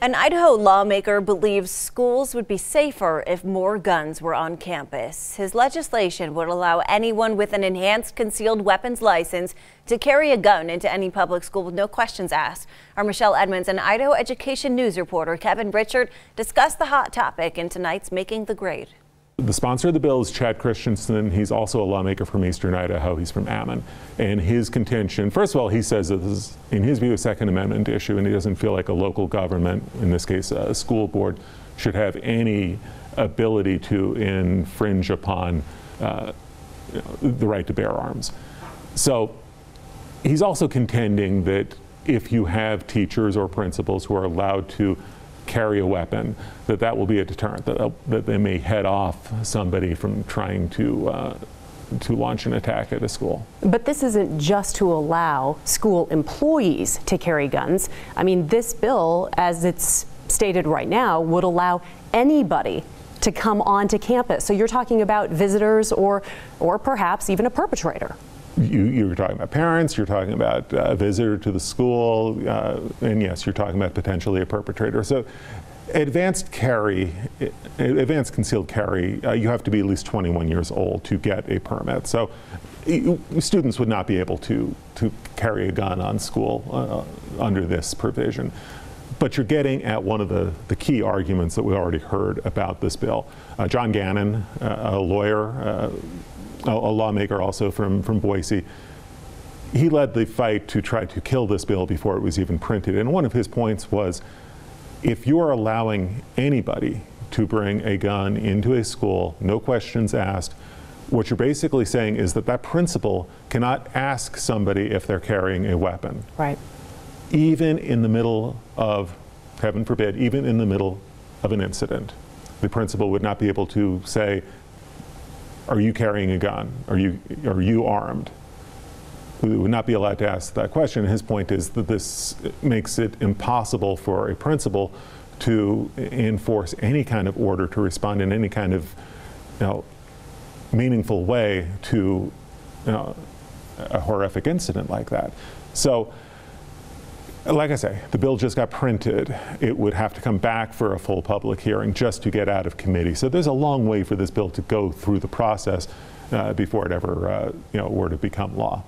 An Idaho lawmaker believes schools would be safer if more guns were on campus. His legislation would allow anyone with an enhanced concealed weapons license to carry a gun into any public school with no questions asked. Our Michelle Edmonds and Idaho Education News reporter Kevin Richard discussed the hot topic in tonight's Making the Grade. The sponsor of the bill is Chad Christensen. He's also a lawmaker from Eastern Idaho. He's from Ammon. And his contention, first of all, he says that this is, in his view, a Second Amendment issue, and he doesn't feel like a local government, in this case a school board, should have any ability to infringe upon the right to bear arms. So he's also contending that if you have teachers or principals who are allowed to carry a weapon, that will be a deterrent, that they may head off somebody from trying to launch an attack at a school. But this isn't just to allow school employees to carry guns. I mean, this bill, as it's stated right now, would allow anybody to come onto campus. So you're talking about visitors or perhaps even a perpetrator. You're talking about parents, you're talking about a visitor to the school, and yes, you're talking about potentially a perpetrator. So advanced concealed carry, you have to be at least 21 years old to get a permit. So students would not be able to carry a gun on school under this provision. But you're getting at one of the key arguments that we already heard about this bill. John Gannon, a lawyer, a lawmaker also from Boise, he led the fight to try to kill this bill before it was even printed. And one of his points was, if you are allowing anybody to bring a gun into a school, no questions asked, what you're basically saying is that that principal cannot ask somebody if they're carrying a weapon. Right. Even in the middle of, heaven forbid, even in the middle of an incident, the principal would not be able to say, are you carrying a gun? Are you armed? We would not be allowed to ask that question. And his point is that this makes it impossible for a principal to enforce any kind of order, to respond in any kind of meaningful way to a horrific incident like that. So, like I say, the bill just got printed. It would have to come back for a full public hearing just to get out of committee. So there's a long way for this bill to go through the process before it ever were to become law.